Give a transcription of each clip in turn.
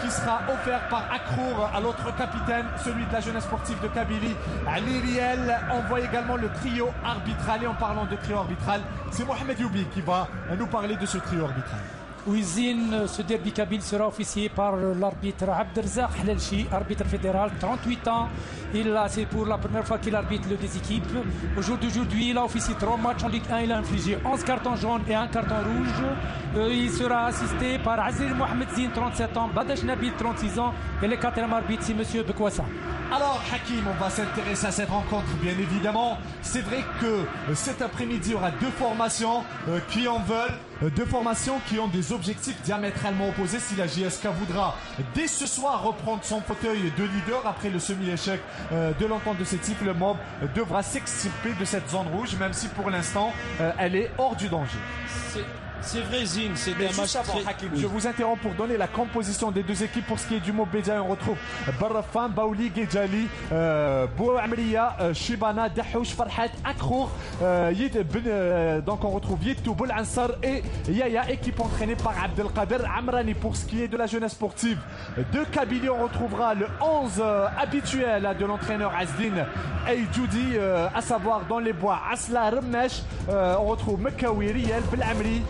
qui sera offert par Akrour à l'autre capitaine, celui de la jeunesse sportive de Kabylie, Ali Riel. On voit également le trio arbitral. Et en parlant de trio arbitral, c'est Mohamed Youbi qui va nous parler de ce trio arbitral. Ouizine, ce derby kabyle sera officié par l'arbitre Abdelrazak Hlalchi, arbitre fédéral, 38 ans. C'est pour la première fois qu'il arbitre les deux équipes. Aujourd'hui, il a officié 3 matchs en Ligue 1. Il a infligé 11 cartons jaunes et 1 carton rouge. Il sera assisté par Azil Mohamed Zine, 37 ans, Badash Nabil, 36 ans. Et le quatrième arbitre, c'est M. Bekwassa. Alors Hakim, on va s'intéresser à cette rencontre bien évidemment. C'est vrai que cet après-midi il y aura 2 formations qui en veulent, 2 formations qui ont des objectifs diamétralement opposés. Si la JSK voudra dès ce soir reprendre son fauteuil de leader après le semi-échec de l'entente de ce type, le MOB devra s'extirper de cette zone rouge, même si pour l'instant elle est hors du danger. C'est vrai Zine, c'est un match très... Hakim, oui. Je vous interromps pour donner la composition des 2 équipes. Pour ce qui est du MOB Béjaïa, on retrouve Barrafan, Baouli, Guedjali, Bouamriya, Shibana, Dahouch, Farhat, Akrour, donc on retrouve Yedtou, Boul Ansar et Yaya, équipe entraînée par Abdelkader Amrani. Pour ce qui est de la jeunesse sportive de Kabylie, on retrouvera le 11 habituel de l'entraîneur Azdin Aïdjoudi, à savoir dans les bois Asla Remnesh, on retrouve Mekawi, Riel, Belamri,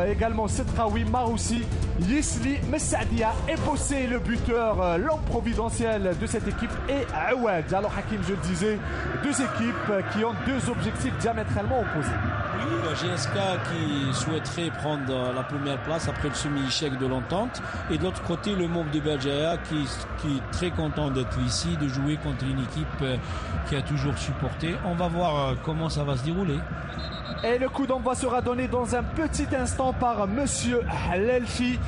également Setraoui, Maroussi, Yisli, Messadia et Bossé, le buteur, l'homme providentiel de cette équipe, et Awad. Alors Hakim, je le disais, 2 équipes qui ont 2 objectifs diamétralement opposés. Oui, la GSK qui souhaiterait prendre la première place après le semi-échec de l'entente, et de l'autre côté le MOB de Béjaïa qui est très content d'être ici, de jouer contre une équipe qui a toujours supporté. On va voir comment ça va se dérouler. Et le coup d'envoi sera donné dans un petit instant par Monsieur Hlalchi.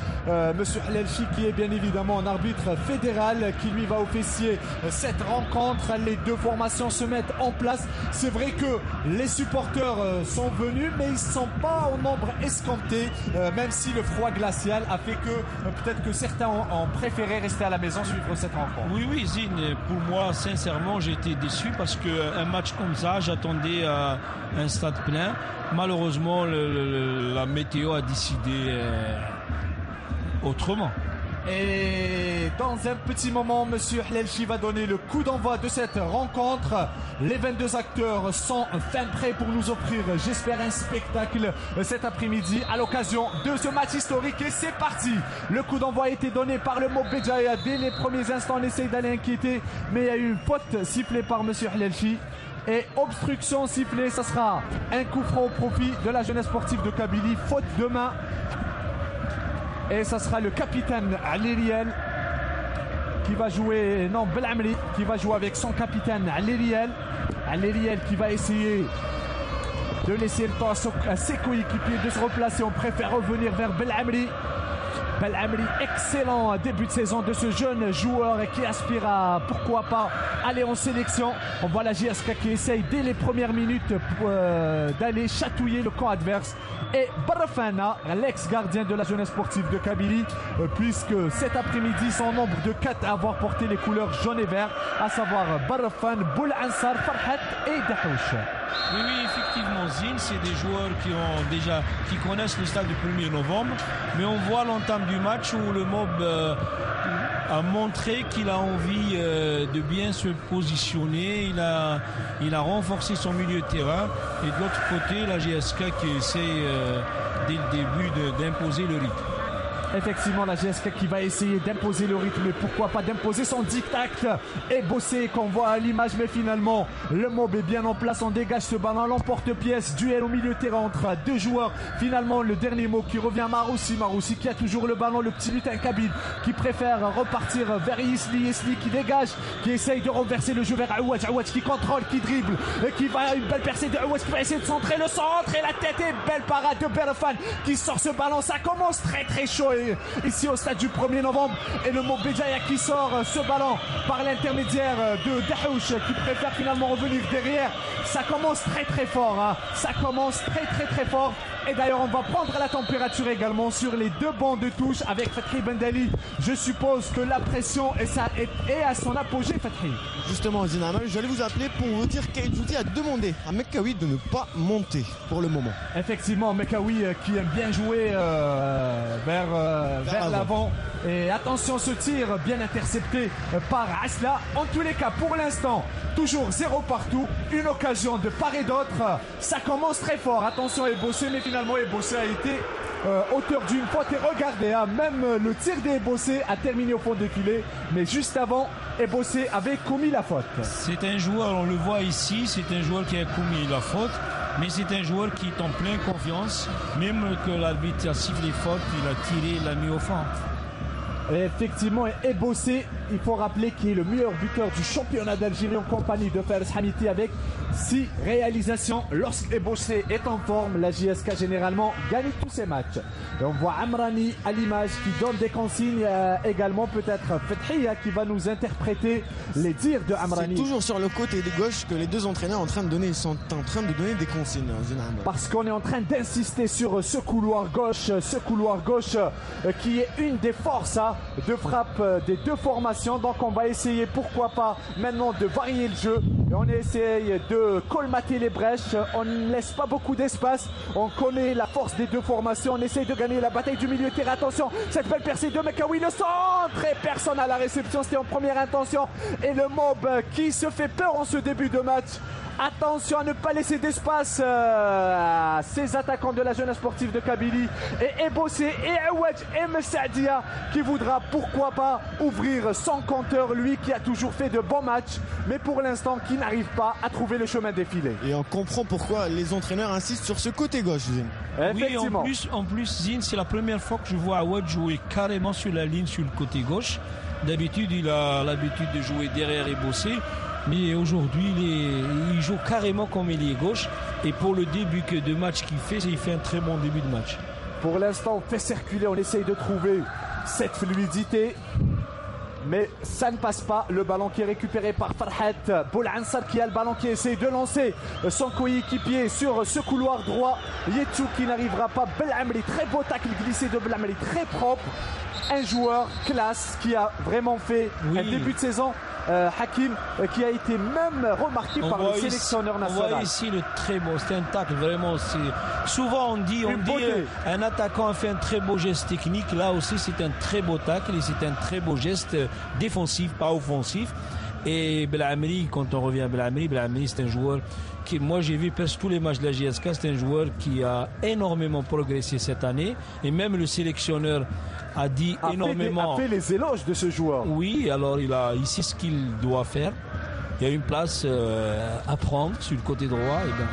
Monsieur Hlalchi qui est bien évidemment un arbitre fédéral qui lui va officier cette rencontre. Les 2 formations se mettent en place. C'est vrai que les supporters sont venus, mais ils ne sont pas au nombre escompté, même si le froid glacial a fait que peut-être que certains ont préféré rester à la maison suivre cette rencontre. Oui, Zine, pour moi, sincèrement, j'ai été déçu parce qu'un match comme ça, j'attendais un stade plein. Malheureusement, la météo a décidé autrement. Et dans un petit moment, Monsieur Hlalchi va donner le coup d'envoi de cette rencontre. Les 22 acteurs sont fin prêts pour nous offrir, j'espère, un spectacle cet après-midi à l'occasion de ce match historique. Et c'est parti. Le coup d'envoi a été donné par le MOB Béjaïa. Dès les premiers instants, on essaye d'aller inquiéter, mais il y a eu une faute sifflée par Monsieur Hlalchi. Et obstruction sifflée, ça sera un coup franc au profit de la jeunesse sportive de Kabylie. Faute de main. Et ça sera le capitaine Ali Riel qui va jouer, non, Belamri qui va jouer avec son capitaine Ali Riel. Ali Riel qui va essayer de laisser le temps à ses coéquipiers de se replacer. On préfère revenir vers Belamri. Belamri, excellent début de saison de ce jeune joueur qui aspire à, pourquoi pas, aller en sélection. On voit la JSK qui essaye dès les premières minutes d'aller chatouiller le camp adverse. Et Barafana, l'ex-gardien de la jeunesse sportive de Kabylie, puisque cet après-midi, son nombre de 4 à avoir porté les couleurs jaune et vert, à savoir Barafan, Boul Ansar, Farhat et Dahouch. Oui, effectivement, Zine, c'est des joueurs qui connaissent le stade du 1er novembre, mais on voit l'entame du match où le MOB a montré qu'il a envie de bien se positionner. Il a renforcé son milieu de terrain, et de l'autre côté, la GSK qui essaie dès le début d'imposer le rythme. Effectivement, la GSK qui va essayer d'imposer le rythme, mais pourquoi pas d'imposer son diktat et bosser qu'on voit à l'image. Mais finalement, le MOB est bien en place, on dégage ce ballon, l'emporte-pièce, duel au milieu de terrain entre 2 joueurs. Finalement, le dernier mot qui revient à Maroussi qui a toujours le ballon, le petit lutin kabyle qui préfère repartir vers Yisli qui dégage, qui essaye de renverser le jeu vers Awad qui contrôle, qui dribble, et qui va une belle percée de Awad qui va essayer de centrer le centre, et la tête est belle parade de Berfan qui sort ce ballon. Ça commence très chaud ici au stade du 1er novembre, et le MOB Béjaïa qui sort ce ballon par l'intermédiaire de Dahouch qui préfère finalement revenir derrière. Ça commence très fort, hein. Ça commence très fort. Et d'ailleurs, on va prendre la température également sur les 2 bancs de touche avec Fathi Bendali. Je suppose que la pression est à son apogée, Fathi. Justement, Zinama, j'allais vous appeler pour vous dire qu'Aïdjoudi a demandé à Mekawi de ne pas monter pour le moment. Effectivement, Mekawi qui aime bien jouer vers vers l'avant. Et attention, ce tir bien intercepté par Asla. En tous les cas, pour l'instant, toujours 0 partout. Une occasion de part et d'autre. Ça commence très fort. Attention Ebossé, mais finalement Ebossé a été auteur d'une faute. Et regardez, même le tir d'Ebossé a terminé au fond des filets. Mais juste avant, Ebossé avait commis la faute. C'est un joueur, on le voit ici, c'est un joueur qui a commis la faute. Mais c'est un joueur qui est en pleine confiance. Même que l'arbitre a sifflé faute, il a tiré, il l'a mis au fond. Et effectivement, Ebossé, il faut rappeler qu'il est le meilleur buteur du championnat d'Algérie en compagnie de Fares Hamiti avec 6 réalisations. Lorsqu'Ebossé est en forme, la JSK généralement gagne tous ses matchs. Et on voit Amrani à l'image qui donne des consignes, également peut-être Fethia qui va nous interpréter les dires de Amrani. C'est toujours sur le côté de gauche que les deux entraîneurs sont en train de donner des consignes. Parce qu'on est en train d'insister sur ce couloir gauche qui est une des forces de frappe des deux formations. Donc on va essayer, pourquoi pas maintenant, de varier le jeu. Et on essaye de colmater les brèches. On ne laisse pas beaucoup d'espace. On connaît la force des deux formations. On essaye de gagner la bataille du milieu de terrain. Attention, cette belle percée de Mekawi, le centre et personne à la réception. C'était en première intention. Et le mob qui se fait peur en ce début de match. Attention à ne pas laisser d'espace à ces attaquants de la jeunesse sportive de Kabylie. Et Ebossé et Aouadj et Messadia qui voudra pourquoi pas ouvrir son compteur, lui qui a toujours fait de bons matchs, mais pour l'instant qui n'arrive pas à trouver le chemin défilé. Et on comprend pourquoi les entraîneurs insistent sur ce côté gauche, Zine. Oui, en plus Zine, c'est la première fois que je vois Aouadj jouer carrément sur la ligne sur le côté gauche. D'habitude, il a l'habitude de jouer derrière Ebossé. Mais aujourd'hui, il joue carrément comme ailier gauche. Et pour le début de match qu'il fait, il fait un très bon début de match. Pour l'instant, on fait circuler, on essaye de trouver cette fluidité. Mais ça ne passe pas. Le ballon qui est récupéré par Farhat Boulansar qui a le ballon, qui essaie de lancer son coéquipier sur ce couloir droit. Yetou qui n'arrivera pas. Belamri, très beau tacle glissé de Belamri, très propre. Un joueur classe qui a vraiment fait un début de saison. Hakim qui a été même remarqué par le sélectionneur national. On voit ici le très beau, c'est un tacle vraiment. Souvent on dit un attaquant a fait un très beau geste technique. Là aussi c'est un très beau tacle et c'est un très beau geste défensif, pas offensif. Et Belamri, quand on revient à Belamri c'est un joueur qui, moi j'ai vu presque tous les matchs de la JSK, c'est un joueur qui a énormément progressé cette année. Et même le sélectionneur a dit énormément. A fait les éloges de ce joueur. Oui, alors il sait ce qu'il doit faire. Il y a une place à prendre sur le côté droit. Et bien,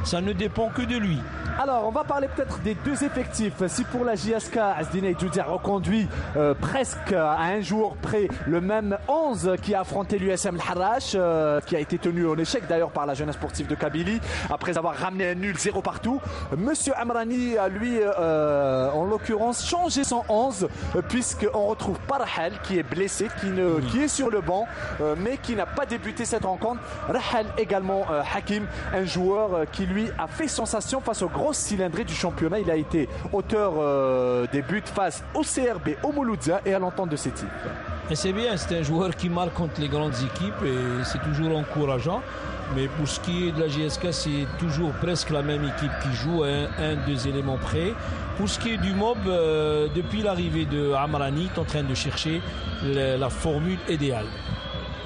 ça ne dépend que de lui. Alors, on va parler peut-être des deux effectifs. Si pour la JSK, Asdine Djoudi a reconduit presque à un jour près le même 11 qui a affronté l'USM Al-Harrach, qui a été tenu en échec d'ailleurs par la jeunesse sportive de Kabylie, après avoir ramené un nul 0 partout. Monsieur Amrani a lui, en l'occurrence, changé son 11, puisqu'on retrouve Parhal qui est blessé, qui est sur le banc, mais qui n'a pas débuté cette rencontre. Rahal également, Hakim, un joueur qui lui a fait sensation face aux grosses cylindrées du championnat. Il a été auteur des buts face au CRB, au Mouloudia et à l'entente de ses types. Et c'est bien, c'est un joueur qui marque contre les grandes équipes et c'est toujours encourageant. Mais pour ce qui est de la JSK, c'est toujours presque la même équipe qui joue, deux éléments près. Pour ce qui est du MOB, depuis l'arrivée de Amrani, est en train de chercher la formule idéale.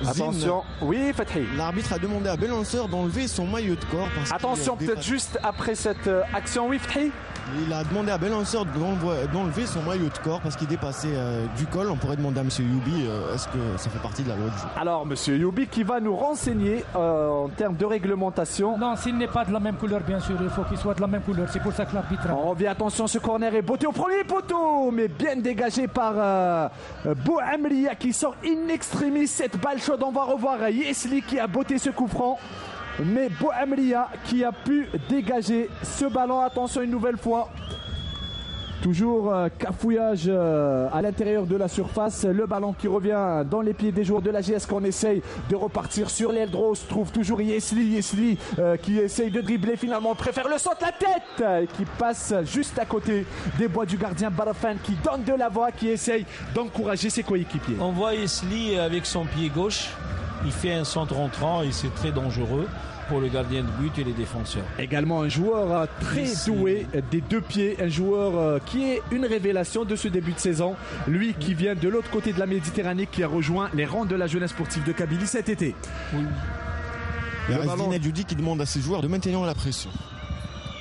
Attention, oui Fethi. L'arbitre a demandé à Belanceur d'enlever son maillot de corps. Attention, peut-être juste après cette action, oui Fethi. Il a demandé à Belanceur d'enlever son maillot de corps parce qu'il dépassait du col. On pourrait demander à M. Youbi, est-ce que ça fait partie de la loi du jeu? Alors M. Youbi qui va nous renseigner en termes de réglementation. Non, s'il n'est pas de la même couleur, bien sûr, il faut qu'il soit de la même couleur. C'est pour ça que l'arbitre... On revient, attention, ce corner est botté au premier poteau, mais bien dégagé par Bouamria qui sort in extremis cette balle chaude. On va revoir Yesli qui a botté ce coup franc. Mais Bouamria qui a pu dégager ce ballon. Attention une nouvelle fois. Toujours cafouillage à l'intérieur de la surface. Le ballon qui revient dans les pieds des joueurs de la GS qu'on essaye de repartir sur l'aile droite. Se trouve toujours Yesli qui essaye de dribbler. Finalement préfère le saut de la tête et qui passe juste à côté des bois du gardien Barafan qui donne de la voix, qui essaye d'encourager ses coéquipiers. On voit Yesli avec son pied gauche. Il fait un centre entrant et c'est très dangereux. pour le gardien de but et les défenseurs. Également un joueur très doué des deux pieds, un joueur qui est une révélation de ce début de saison. Lui qui vient de l'autre côté de la Méditerranée, qui a rejoint les rangs de la jeunesse sportive de Kabylie cet été. Oui. Et Resdine Adjoudi qui demande à ses joueurs de maintenir la pression.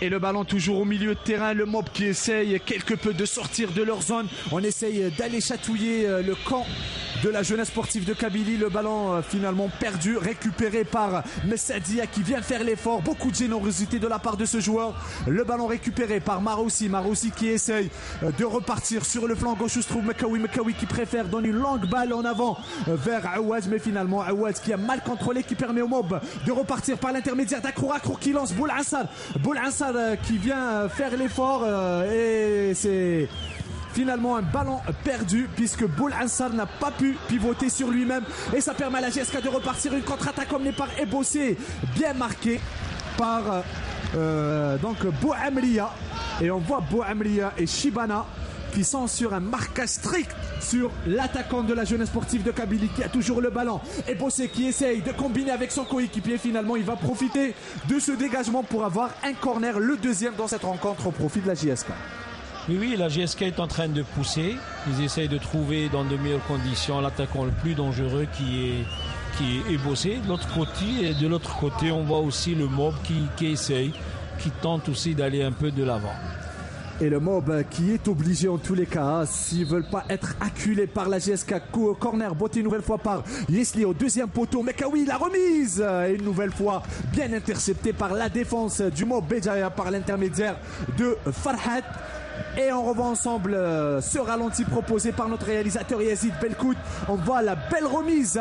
Et le ballon toujours au milieu de terrain, le mob qui essaye quelque peu de sortir de leur zone. On essaye d'aller chatouiller le camp de la jeunesse sportive de Kabylie. Le ballon finalement perdu, récupéré par Messadia qui vient faire l'effort. Beaucoup de générosité de la part de ce joueur. Le ballon récupéré par Maroussi. Maroussi qui essaye de repartir sur le flanc gauche où se trouve Mekawi. Mekawi qui préfère donner une longue balle en avant vers Aouad. Mais finalement Aouad qui a mal contrôlé, qui permet au mob de repartir par l'intermédiaire d'Akrour. Akrour qui lance Boul Ansar. Boul Ansar qui vient faire l'effort et c'est finalement un ballon perdu puisque Boul Ansar n'a pas pu pivoter sur lui-même et ça permet à la GSK de repartir. Une contre-attaque emmenée par Ebossé, bien marquée par donc Bouamria, et on voit Bouamria et Shibana qui sont sur un marquage strict sur l'attaquant de la jeunesse sportive de Kabylie qui a toujours le ballon. Et Bossé qui essaye de combiner avec son coéquipier. Finalement, il va profiter de ce dégagement pour avoir un corner, le deuxième dans cette rencontre au profit de la JSK. Oui, la GSK est en train de pousser. Ils essayent de trouver dans de meilleures conditions l'attaquant le plus dangereux qui est Bossé. De l'autre côté, on voit aussi le mob qui essaye, qui tente aussi d'aller un peu de l'avant. Et le mob qui est obligé en tous les cas, s'ils ne veulent pas être acculés par la GSK. Corner botté une nouvelle fois par Yesli au deuxième poteau. Mekawi, la remise, et une nouvelle fois bien interceptée par la défense du mob Béjaïa par l'intermédiaire de Farhat. Et on revoit ensemble ce ralenti proposé par notre réalisateur Yazid Belkout. On voit la belle remise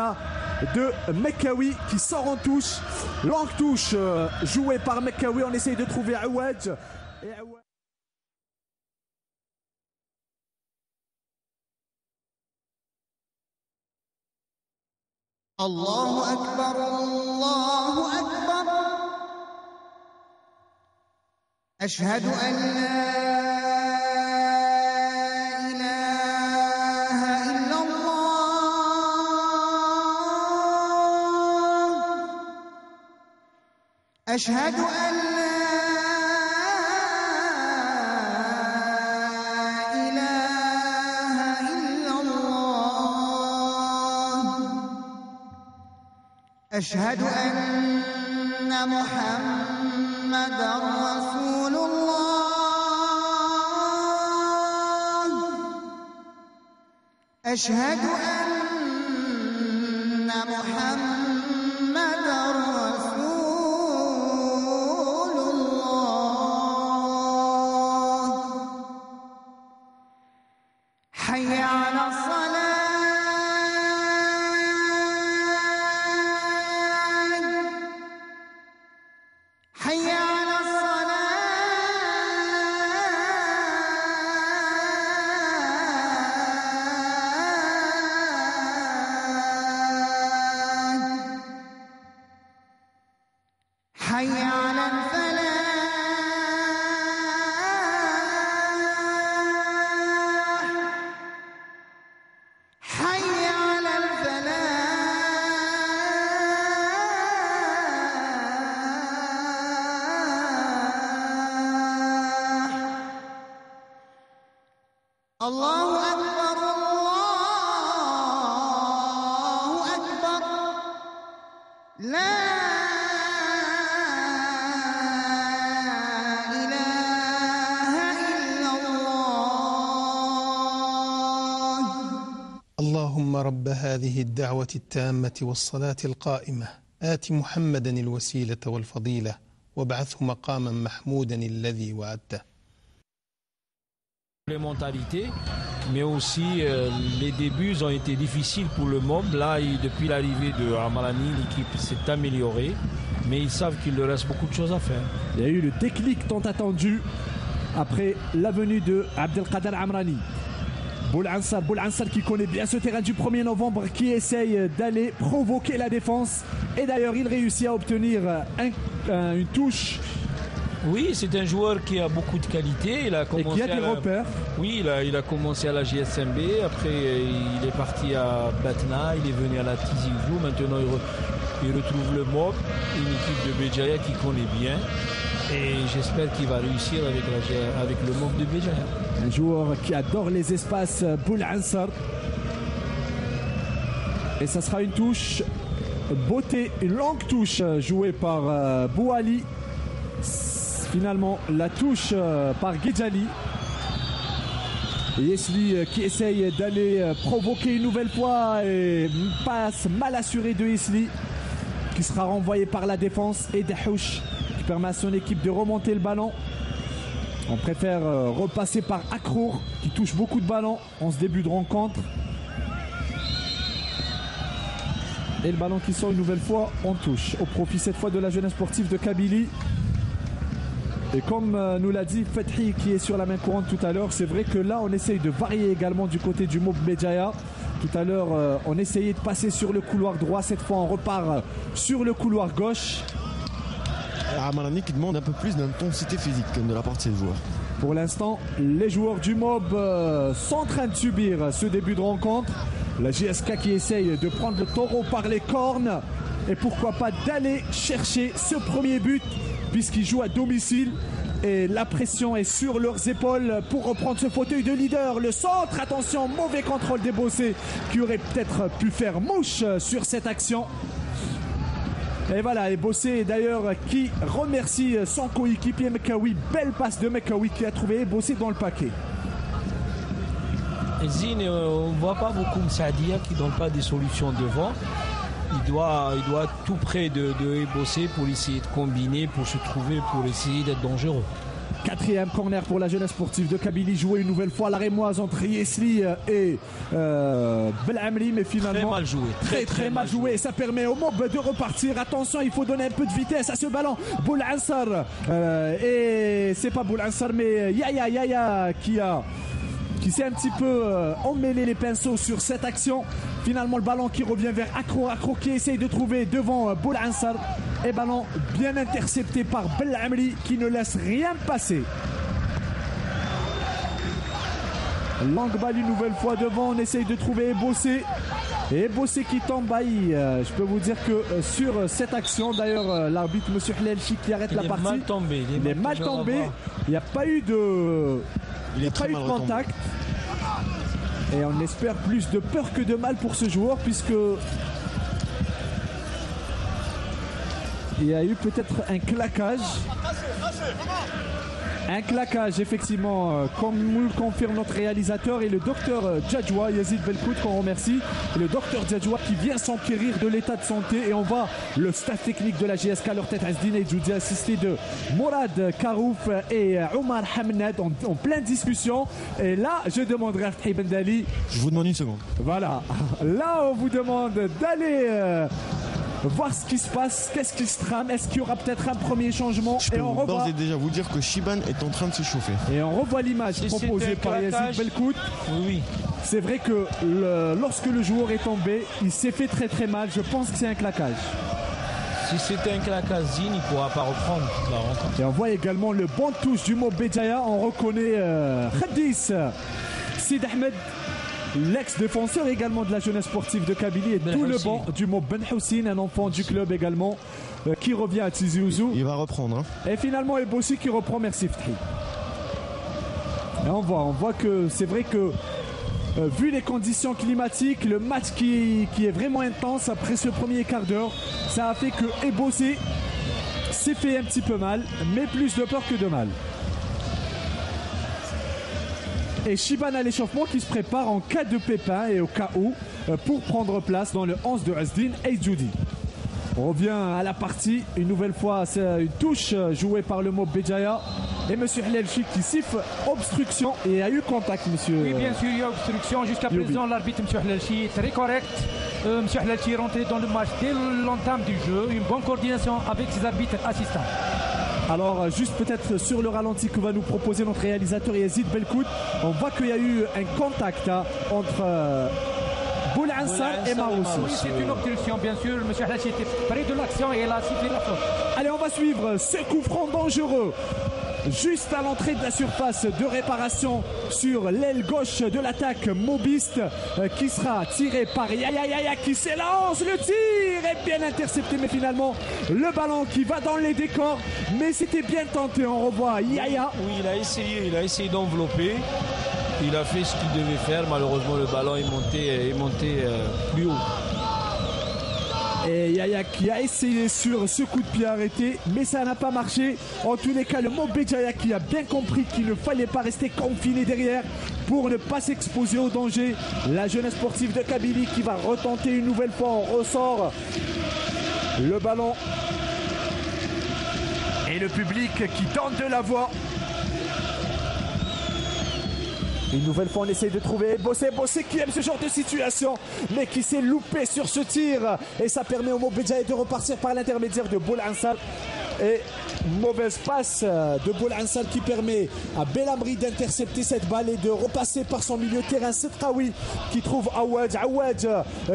de Mekawi qui sort en touche. Longue touche jouée par Mekawi. On essaye de trouver Aouad. Allahu Akbar, Allahu Akbar. Ashhadu an la ilaha illallah. Ashhadu an أشهد أن محمدًا رسول الله. أشهد أن محمدًا رسول الله. حي على الصلاة. الله أكبر، الله أكبر، لا إله إلا الله. اللهم رب هذه الدعوة التامة والصلاة القائمة آت محمدا الوسيلة والفضيلة وابعثه مقاما محمودا الذي وعدته. Les mentalités, mais aussi les débuts ont été difficiles pour le MOB. Là, depuis l'arrivée de Amrani, l'équipe s'est améliorée, mais ils savent qu'il leur reste beaucoup de choses à faire. Il y a eu le déclic tant attendu après la venue de Abdelkader Amrani. Boul Ansar qui connaît bien ce terrain du 1er novembre, qui essaye d'aller provoquer la défense. Et d'ailleurs, il réussit à obtenir une touche Oui, c'est un joueur qui a beaucoup de qualité. Il a commencé et qui a des repères. Oui, il a commencé à la JSMB. Après, il est parti à Batna. Il est venu à la Tizi Ouzou. Maintenant, il retrouve le MOB, une équipe de Béjaïa qu'il connaît bien. Et j'espère qu'il va réussir avec le MOB de Béjaïa. Un joueur qui adore les espaces, Boul Ansar. Et ça sera une touche beauté, une longue touche jouée par Bouali. Finalement, la touche par Guedjali. Yesli qui essaye d'aller provoquer une nouvelle fois et passe mal assurée de Yesli qui sera renvoyé par la défense et Dahouch qui permet à son équipe de remonter le ballon. On préfère repasser par Akrour qui touche beaucoup de ballons en ce début de rencontre. Et le ballon qui sort une nouvelle fois en touche au profit cette fois de la jeunesse sportive de Kabylie. Et comme nous l'a dit Fethi qui est sur la main courante tout à l'heure, c'est vrai que là on essaye de varier également du côté du MOB Béjaïa. Tout à l'heure on essayait de passer sur le couloir droit, cette fois on repart sur le couloir gauche. Ramalani qui demande un peu plus d'intensité physique de la part de ses joueurs. Pour l'instant, les joueurs du MOB sont en train de subir ce début de rencontre. La JSK qui essaye de prendre le taureau par les cornes et pourquoi pas d'aller chercher ce premier but puisqu'ils jouent à domicile et la pression est sur leurs épaules pour reprendre ce fauteuil de leader. Le centre, attention, mauvais contrôle des Bossé qui aurait peut-être pu faire mouche sur cette action. Et voilà, et Bossé d'ailleurs qui remercie son coéquipier Mekawi. Belle passe de Mekawi qui a trouvé Bossé dans le paquet. Zine, on ne voit pas beaucoup Msaadia qui ne donne pas des solutions devant. Il doit être tout près de Bossé pour essayer de combiner, pour se trouver, pour essayer d'être dangereux. Quatrième corner pour la jeunesse sportive de Kabylie, joué une nouvelle fois à la rémoise entre Yesli et Belamri, mais finalement très mal joué, très mal joué. Ça permet au MOB de repartir. Attention, il faut donner un peu de vitesse à ce ballon. Boul Ansar et c'est pas Boul Ansar mais Yaya qui s'est un petit peu emmêlé les pinceaux sur cette action. Finalement le ballon qui revient vers Akro qui essaye de trouver devant Boul Ansar et ballon bien intercepté par Belamri qui ne laisse rien passer. Longue balle une nouvelle fois devant, on essaye de trouver Bossé et Bossé qui tombe. Je peux vous dire que sur cette action d'ailleurs l'arbitre monsieur Hlelchi qui arrête la partie, il est mal tombé, il n'y a pas eu de contact et on espère plus de peur que de mal pour ce joueur puisque il y a eu peut-être un claquage effectivement comme nous le confirme notre réalisateur et le docteur Djadjoua, Yazid Belkout qu'on remercie, et le docteur Djadjoua qui vient s'enquérir de l'état de santé et on voit le staff technique de la GSK, leur tête Asdine et Djoudi assisté de Mourad Karouf et Omar Hamnad en pleine discussion. Et là je demanderai à Fethi Bendali, je vous demande une seconde, voilà, là on vous demande d'aller voir ce qui se passe, qu'est-ce qui se trame, est-ce qu'il y aura peut-être un premier changement. Je peux d'ores et déjà vous dire que Shiban est en train de se chauffer. Et on revoit l'image proposée par Yazid Belkout. Oui. C'est vrai que lorsque le joueur est tombé, il s'est fait très mal. Je pense que c'est un claquage. Si c'était un claquage, Zine, il ne pourra pas reprendre la rencontre. Et on voit également le bon touche du MOB Béjaïa. On reconnaît Khadis Sid Ahmed, l'ex-défenseur également de la jeunesse sportive de Kabylie et tout le banc du MOB Ben Houssine, un enfant du club également qui revient à Tizi Ouzou. Il va reprendre. Et finalement Ebossi qui reprend, merci Fethi. Et on voit que c'est vrai que vu les conditions climatiques, le match qui est vraiment intense après ce premier quart d'heure, ça a fait que Ebossi s'est fait un petit peu mal, mais plus de peur que de mal. Et Shiban à l'échauffement qui se prépare en cas de pépin et au cas où pour prendre place dans le 11 de Asdine et Djoudi. On revient à la partie, une nouvelle fois c'est une touche jouée par le MOB Béjaïa et monsieur Hlelchi qui siffle obstruction et il y a eu contact monsieur. Oui bien sûr il y a obstruction jusqu'à présent l'arbitre monsieur Hlelchi est très correct. Monsieur Hlelchi est rentré dans le match dès l'entame du jeu, une bonne coordination avec ses arbitres assistants. Alors juste peut-être sur le ralenti que va nous proposer notre réalisateur Yazid Belkout, on voit qu'il y a eu un contact entre Boul Ansar et Maroussi. Oui, c'est une obstruction, bien sûr. Monsieur Hlachi était près de l'action et il a sifflé la faute. Allez, on va suivre ce coup franc dangereux. Juste à l'entrée de la surface de réparation sur l'aile gauche de l'attaque mobiste qui sera tiré par Yaya qui s'élance. Le tir est bien intercepté, mais finalement le ballon qui va dans les décors. Mais c'était bien tenté. On revoit Yaya. Oui, il a essayé d'envelopper. Il a fait ce qu'il devait faire. Malheureusement, le ballon est monté plus haut. Et Yaya qui a essayé sur ce coup de pied arrêté, mais ça n'a pas marché. En tous les cas, le Mob Béjaïa qui a bien compris qu'il ne fallait pas rester confiné derrière pour ne pas s'exposer au danger. La jeunesse sportive de Kabylie qui va retenter une nouvelle fois. On ressort le ballon. Et le public qui tente de la voir. Une nouvelle fois, on essaye de trouver Bossé qui aime ce genre de situation, mais qui s'est loupé sur ce tir. Et ça permet au Mob Béjaïa de repartir par l'intermédiaire de Boul Ansar. Et mauvaise passe de Boul Ansar qui permet à Belhamri d'intercepter cette balle et de repasser par son milieu de terrain. Setraoui qui trouve Aouad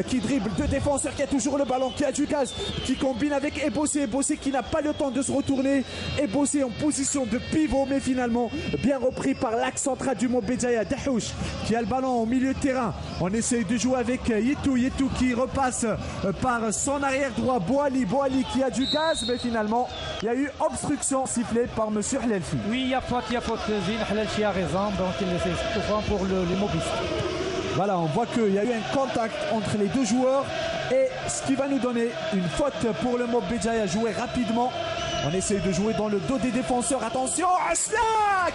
qui dribble deux défenseurs, qui a toujours le ballon, qui a du gaz, qui combine avec Ebossé qui n'a pas le temps de se retourner. Ebossé en position de pivot, mais finalement bien repris par l'axe central du Mob Béjaïa. Dahouch qui a le ballon au milieu de terrain. On essaye de jouer avec Yetou qui repasse par son arrière droit. Boali qui a du gaz, mais finalement il y a eu obstruction sifflée par monsieur Hlalchi. Oui, il y a faute. Zine Hlalchi a raison, donc il est souffrant pour les mobistes. Voilà, on voit qu'il y a eu un contact entre les deux joueurs et ce qui va nous donner une faute pour le Mob Béjaïa à jouer rapidement. On essaye de jouer dans le dos des défenseurs. Attention, Asla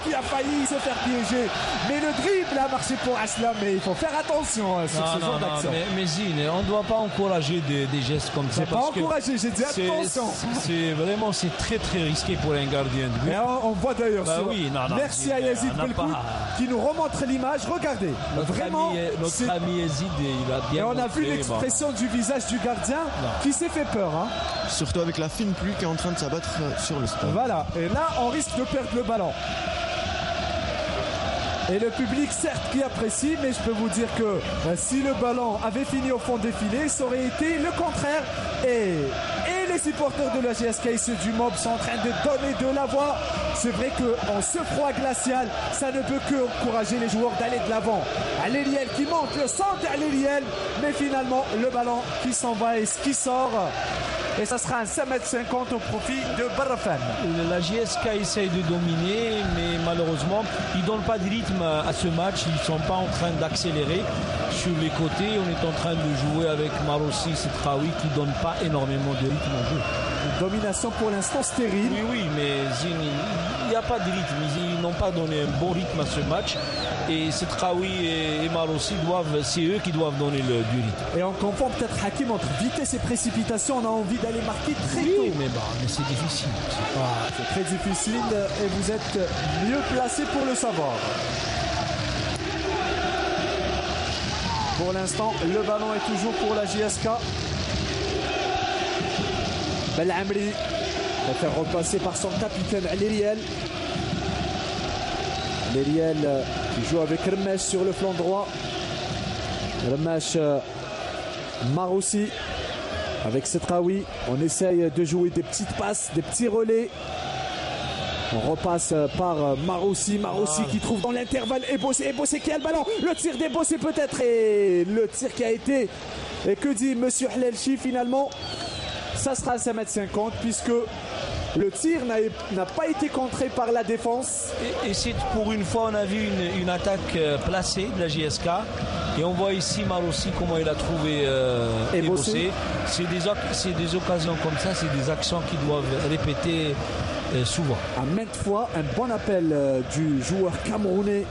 qui a failli se faire piéger. Mais le dribble a marché pour Asla. Mais il faut faire attention sur ce genre d'action. Mais Zine, on ne doit pas encourager des gestes comme ça. C'est pas encouragé, j'ai dit attention. C'est très très risqué pour un gardien de but. Et on voit d'ailleurs merci à Yazid Belkout qui nous remontre l'image. Regardez, notre ami Yazid, il a bien. Et on a vu l'expression du visage du gardien qui s'est fait peur. Surtout avec la fine pluie qui est en train de s'abattre sur le stade. Voilà, et là on risque de perdre le ballon. Et le public certes qui apprécie, mais je peux vous dire que si le ballon avait fini au fond des filets, ça aurait été le contraire. Et les supporters de la GSK et ceux du Mob sont en train de donner de la voix. C'est vrai qu'en ce froid glacial, ça ne peut que encourager les joueurs d'aller de l'avant. Aleliel qui monte le centre d'Aleliel, mais finalement le ballon qui s'en va et qui sort. Et ça sera un 5,50 m au profit de Barrafan. La GSK essaye de dominer, mais malheureusement, ils ne donnent pas de rythme à ce match. Ils ne sont pas en train d'accélérer sur les côtés. On est en train de jouer avec Maroussi et Setraoui qui ne donnent pas énormément de rythme au jeu. Une domination pour l'instant stérile. Oui, mais il n'y a pas de rythme. Ils n'ont pas donné un bon rythme à ce match. Et Setraoui et Maroussi c'est eux qui doivent donner du rythme. Et on confond peut-être Hakim entre vitesse et précipitation. On a envie d'aller marquer très tôt. Oui, mais c'est difficile. C'est très difficile et vous êtes mieux placé pour le savoir. Pour l'instant, le ballon est toujours pour la JSK. Belhamri va faire repasser par son capitaine Aleriel. Aleriel qui joue avec Rmesh sur le flanc droit. Rmesh Maroussi avec Setraoui. On essaye de jouer des petites passes, des petits relais. On repasse par Maroussi qui trouve dans l'intervalle Ebossé qui a le ballon. Le tir d'Ebossé peut-être et le tir qui a été. Et que dit monsieur Hlalchi finalement? Ça sera à 5,50 m puisque le tir n'a pas été contré par la défense. Et c'est pour une fois on a vu une attaque placée de la JSK. Et on voit ici Maroussi comment il a trouvé Ebossé. C'est des occasions comme ça, c'est des actions qui doivent répéter souvent. À maintes fois, un bon appel du joueur camerounais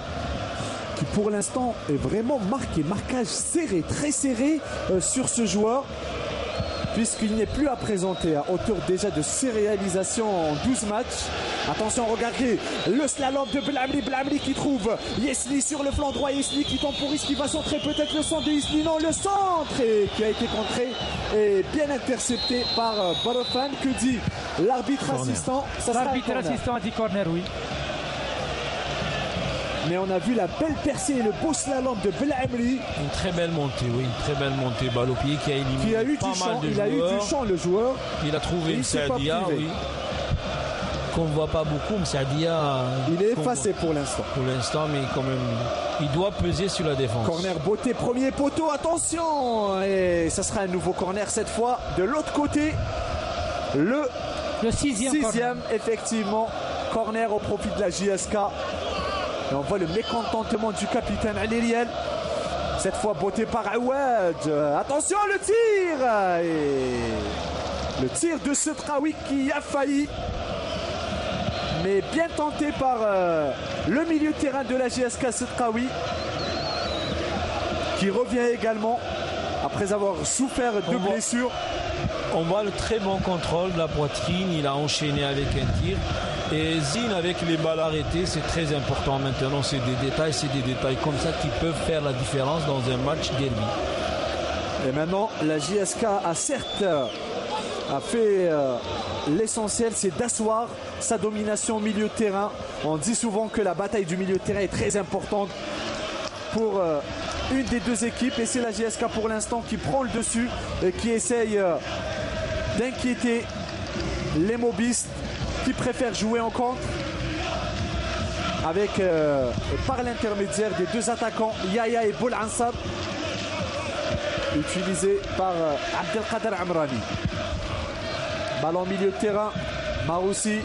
qui pour l'instant est vraiment marqué. Marquage serré, très serré sur ce joueur. Puisqu'il n'est plus à présenter à hauteur déjà de ses réalisations en 12 matchs. Attention, regardez le slalom de Belhamri qui trouve Yesli sur le flanc droit. Yesli qui temporise, qui va centrer peut-être le centre de Yesli. Non, le centre qui a été contré et bien intercepté par Barrafan. Que dit l'arbitre assistant? L'arbitre assistant a dit corner, oui. mais on a vu la belle percée et le beau slalom de Belhamri. Une très belle montée, oui, une très belle montée, balle au pied qui a éliminé pas mal de joueurs. Il a eu du champ, le joueur. Il a trouvé Msadia, oui. Qu'on ne voit pas beaucoup, Msadia. Il est effacé pour l'instant. Pour l'instant, mais quand même, il doit peser sur la défense. Corner beauté, premier poteau, attention. Et ça sera un nouveau corner cette fois. De l'autre côté, le sixième, effectivement. Corner au profit de la JSK. Et on voit le mécontentement du capitaine Aliriel. Cette fois beauté par Awad. Attention le tir. Et le tir de Setraoui qui a failli. Mais bien tenté par le milieu de terrain de la JSK Setraoui. Qui revient également après avoir souffert de blessures. On voit le très bon contrôle de la poitrine. Il a enchaîné avec un tir. Et Zine avec les balles arrêtées, c'est très important maintenant. C'est des détails comme ça qui peuvent faire la différence dans un match derby. Et maintenant, la JSK a certes fait l'essentiel, c'est d'asseoir sa domination au milieu de terrain. On dit souvent que la bataille du milieu de terrain est très importante pour une des deux équipes. Et c'est la JSK pour l'instant qui prend le dessus et qui essaye d'inquiéter les mobistes qui préfèrent jouer en contre avec par l'intermédiaire des deux attaquants Yaya et Boul Ansar, utilisés par Abdelkader Amrani. Ballon milieu de terrain, Maroussi,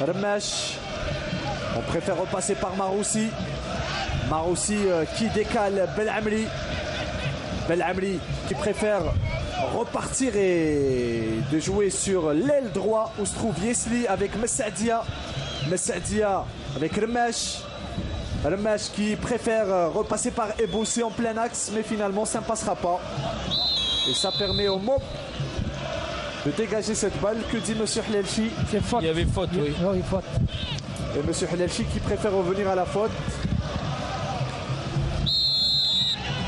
Remash. On préfère repasser par Maroussi. Maroussi qui décale Belhamri. Belhamri qui préfère repartir et de jouer sur l'aile droit où se trouve Yesli avec Messadia. Messadia avec Remash. Remash qui préfère repasser par Eboussi en plein axe, mais finalement ça ne passera pas. Et ça permet au MOP de dégager cette balle. Que dit M. Hlalchi? C'est faute. Il y avait faute, oui. Oui, faute. Et M. Hlalchi qui préfère revenir à la faute.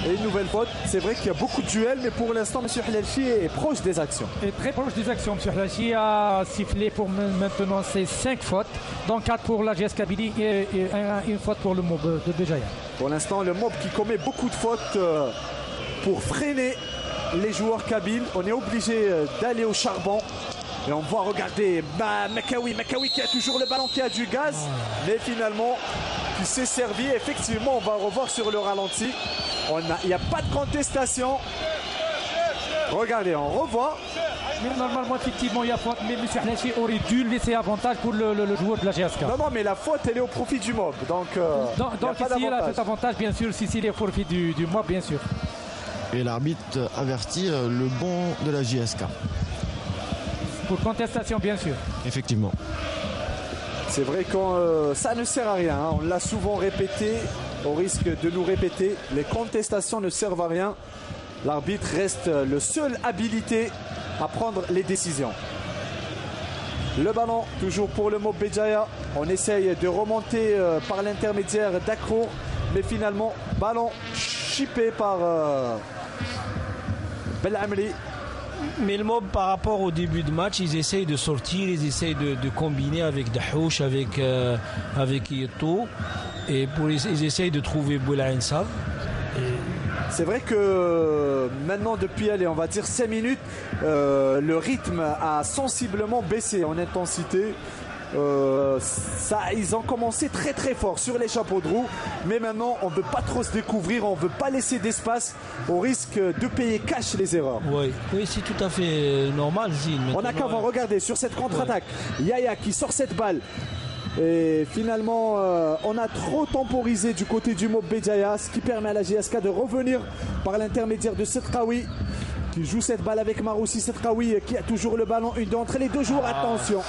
Et une nouvelle faute. C'est vrai qu'il y a beaucoup de duels, mais pour l'instant, M. Hlalchi est proche des actions. Et très proche des actions. M. Hlalchi a sifflé pour maintenant ses 5 fautes, dont 4 pour la JS Kabylie et une faute pour le MOB de Béjaïa. Pour l'instant, le MOB qui commet beaucoup de fautes pour freiner les joueurs kabyles. On est obligé d'aller au charbon. Et on voit, regarder Makawi qui a toujours le ballon, qui a du gaz, mais finalement qui s'est servi. Effectivement, on va revoir sur le ralenti. Il n'y a pas de contestation. Regardez, on revoit. Mais normalement, effectivement, il y a faute. Mais M. Hlalchi aurait dû laisser avantage pour le joueur de la GSK. Non, mais la faute, elle est au profit du MOB. Donc ici, il a cet avantage, bien sûr. Si il est au profit du MOB, bien sûr. Et l'arbitre avertit le bon de la JSK. Pour contestation, bien sûr. Effectivement. C'est vrai que ça ne sert à rien. Hein. On l'a souvent répété, au risque de nous répéter. Les contestations ne servent à rien. L'arbitre reste le seul habilité à prendre les décisions. Le ballon, toujours pour le MOB Béjaïa. On essaye de remonter par l'intermédiaire d'Akrour. Mais finalement, ballon chippé par Belhamri. Mais le MOB, par rapport au début de match, ils essayent de sortir, ils essayent de combiner avec Dahouch, avec Ieto. Et ils essayent de trouver Boula Ansar. C'est vrai que maintenant, depuis, on va dire 5 minutes, le rythme a sensiblement baissé en intensité. Ils ont commencé très très fort sur les chapeaux de roue, mais maintenant on ne veut pas trop se découvrir, on ne veut pas laisser d'espace au risque de payer cash les erreurs. Oui, c'est tout à fait normal, Zine. On n'a qu'à regarder sur cette contre-attaque. Yaya qui sort cette balle. Et finalement, on a trop temporisé du côté du MOB Béjaïa, ce qui permet à la JSK de revenir par l'intermédiaire de Setraoui, qui joue cette balle avec Maroussi. Setraoui qui a toujours le ballon, une d'entre les deux joueurs. Attention,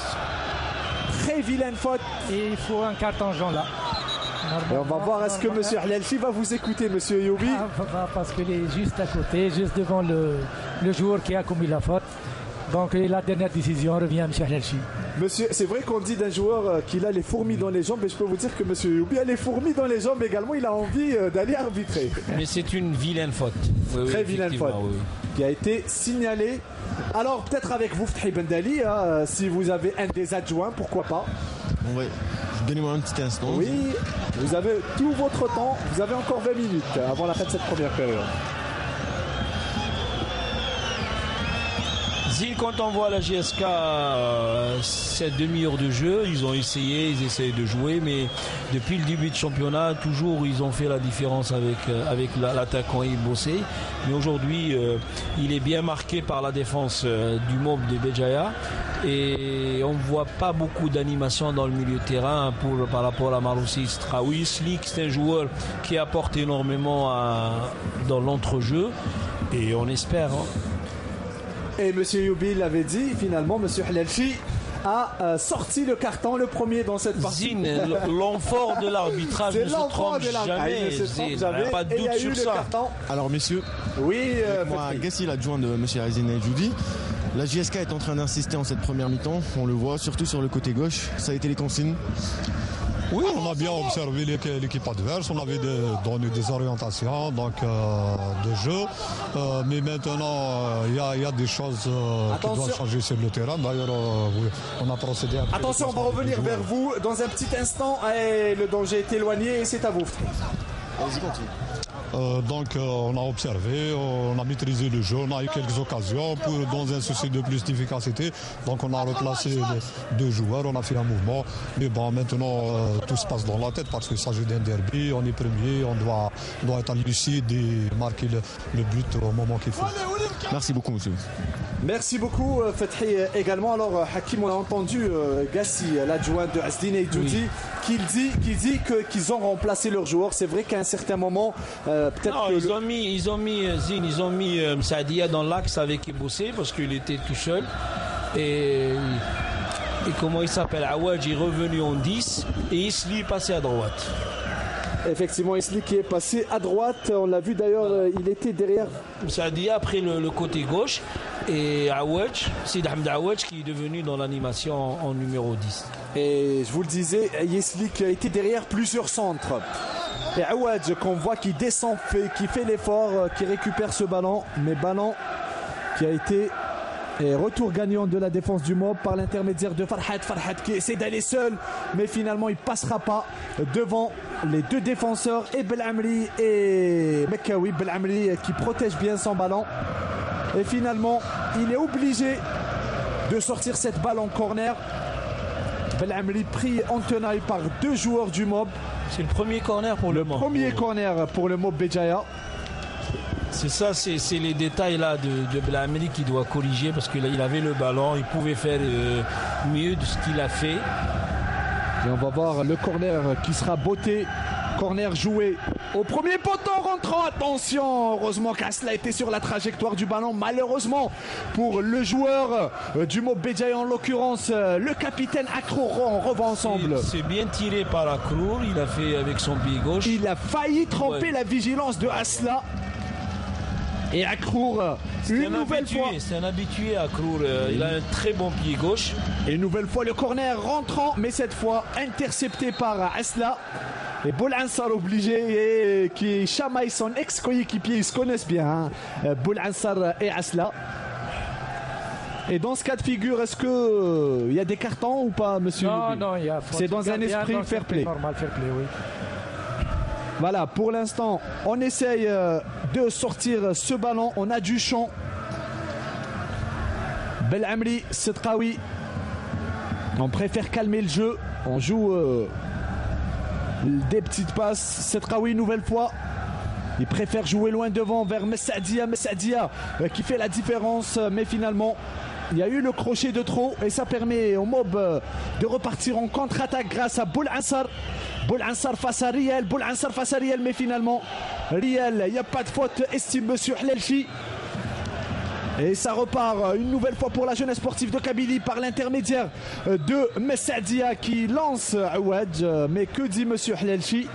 très vilaine faute. Et il faut un carton jaune là. Et on va voir, est-ce que M. Hlalchi va vous écouter, M. Youbi? Parce qu'il est juste à côté, juste devant le joueur qui a commis la faute. Donc la dernière décision revient à M. Hlalchi. Monsieur, c'est vrai qu'on dit d'un joueur qu'il a les fourmis dans les jambes, mais je peux vous dire que M. Youbi a les fourmis dans les jambes également. Il a envie d'aller arbitrer. Mais c'est une vilaine faute. Très vilaine faute. Qui a été signalée. Alors peut-être avec vous, Fthi Bendali, si vous avez un des adjoints, pourquoi pas. Oui. Donnez-moi un petit instant. Oui, vous avez tout votre temps. Vous avez encore 20 minutes avant la fin de cette première période. Zine, quand on voit la GSK cette demi-heure de jeu, ils ont essayé, ils essayent de jouer, mais depuis le début de championnat, toujours ils ont fait la différence avec l'attaquant Yves Bossé. Mais aujourd'hui, il est bien marqué par la défense du MOB de Béjaïa. Et on ne voit pas beaucoup d'animation dans le milieu de terrain par rapport à Maroussi Straoui. Slik, c'est un joueur qui apporte énormément dans l'entrejeu. Et on espère... Et M. Youbi l'avait dit, finalement, M. Hlalchi a sorti le carton, le premier dans cette partie. Zine, l'enfort de l'arbitrage ne se trompe jamais. Il n'y a pas de doute sur ça. Carton. Alors messieurs, oui, moi, Gassi, l'adjoint de M. Azine Djoudi, la JSK est en train d'insister en cette première mi-temps. On le voit surtout sur le côté gauche. Ça a été les consignes. Oui, on a bien observé l'équipe adverse, on avait donné des orientations de jeu, mais maintenant il y a des choses qui doivent changer sur le terrain. D'ailleurs, oui, on a procédé. Attention, on va revenir vers vous dans un petit instant. Et le danger est éloigné et c'est à vous. Allez-y, continue. Donc on a observé, on a maîtrisé le jeu, on a eu quelques occasions dans un souci de plus d'efficacité. Donc on a replacé deux joueurs, on a fait un mouvement. Mais bon, maintenant tout se passe dans la tête parce qu'il s'agit d'un derby, on est premier, on doit être lucide et marquer le but au moment qu'il faut. Merci beaucoup, monsieur. Merci beaucoup, Fethi également. Alors, Hakim, on a entendu Gassi, l'adjoint de Asdine Djoudi, qui dit qu'ils ont remplacé leurs joueurs. C'est vrai qu'à un certain moment, peut-être. Non, ils ont mis Msadia dans l'axe avec Iboussé parce qu'il était tout seul. Et comment il s'appelle, Aouadj est revenu en 10 et Isli est passé à droite. Effectivement, Isli qui est passé à droite. On l'a vu d'ailleurs, il était derrière. Msadia a pris le côté gauche. Et Aouadj, Sid Ahmed Aouadj qui est devenu dans l'animation en numéro 10. Et je vous le disais, Yesli qui a été derrière plusieurs centres. Et Aouadj qu'on voit qui descend, qui fait l'effort, qui récupère ce ballon. Mais ballon qui a été retour gagnant de la défense du MOB par l'intermédiaire de Farhat. Farhat qui essaie d'aller seul, mais finalement il ne passera pas devant les deux défenseurs, et Belamri et Mekawi. Belamri qui protège bien son ballon. Et finalement, il est obligé de sortir cette balle en corner. Belamri pris en tenaille par deux joueurs du MOB. C'est le premier corner pour le MOB. Le premier corner pour le MOB Béjaïa. C'est ça, c'est les détails là de Belamri qui doit corriger parce qu'il avait le ballon, il pouvait faire mieux de ce qu'il a fait. Et on va voir le corner qui sera botté. Corner joué au premier poteau rentrant. Attention, heureusement qu'Asla était sur la trajectoire du ballon. Malheureusement pour le joueur du MOB Béjaïa, en l'occurrence le capitaine Akrour. On revoit ensemble. C'est bien tiré par Akrour, il a fait avec son pied gauche. Il a failli tromper la vigilance de Asla. Et Akrour, une nouvelle fois. C'est un habitué, Akrour. Il a un très bon pied gauche. Et une nouvelle fois le corner rentrant, mais cette fois intercepté par Asla. Et Boulansar obligé, et qui chamaille son ex-coéquipier, ils se connaissent bien, hein, Boulansar et Asla. Et dans ce cas de figure, est-ce qu'il y a des cartons ou pas, monsieur? Non, il y a. C'est dans un esprit fair play. Normal, fair play, oui. Voilà, pour l'instant, on essaye de sortir ce ballon. On a du champ. Belamri, Setraoui. On préfère calmer le jeu. On joue des petites passes. Setraoui, nouvelle fois. Il préfère jouer loin devant vers Messadia. Messadia qui fait la différence. Mais finalement, il y a eu le crochet de trop. Et ça permet au MOB de repartir en contre-attaque grâce à Boulansar. Boulansar face à Riel. Boulansar face à Riel. Mais finalement, Riel, il n'y a pas de faute, estime monsieur Hlalchi. Et ça repart une nouvelle fois pour la jeunesse sportive de Kabylie par l'intermédiaire de Messadia qui lance Aouadj. Mais que dit monsieur Hlalchi?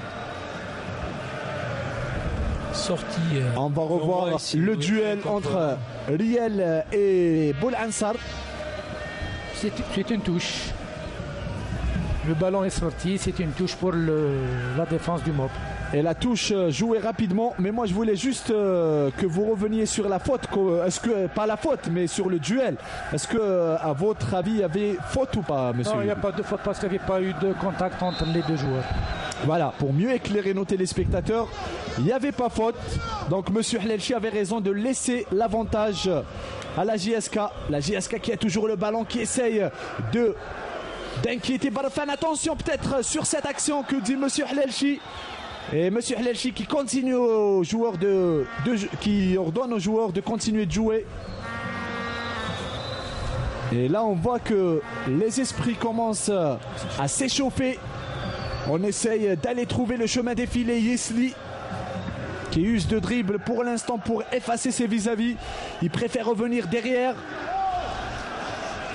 Sortie. On va revoir le duel entre Riel et Boulansar. C'est une touche. Le ballon est sorti, c'est une touche pour la défense du MOB. Et la touche jouée rapidement, mais moi je voulais juste que vous reveniez sur la faute. Est-ce que, pas la faute, mais sur le duel. Est-ce que, à votre avis, il y avait faute ou pas, monsieur? Non, il n'y a pas de faute parce qu'il n'y avait pas eu de contact entre les deux joueurs. Voilà, pour mieux éclairer nos téléspectateurs, il n'y avait pas faute. Donc monsieur Hlelchi avait raison de laisser l'avantage à la JSK. La JSK qui a toujours le ballon, qui essaye d'inquiéter Barfan. Attention peut-être sur cette action que dit monsieur Hlelchi. Et monsieur Hlelchi qui continue aux joueurs qui ordonne aux joueurs de continuer de jouer. Et là on voit que les esprits commencent à s'échauffer. On essaye d'aller trouver le chemin défilé. Yesli qui use de dribble pour l'instant pour effacer ses vis-à-vis. Il préfère revenir derrière.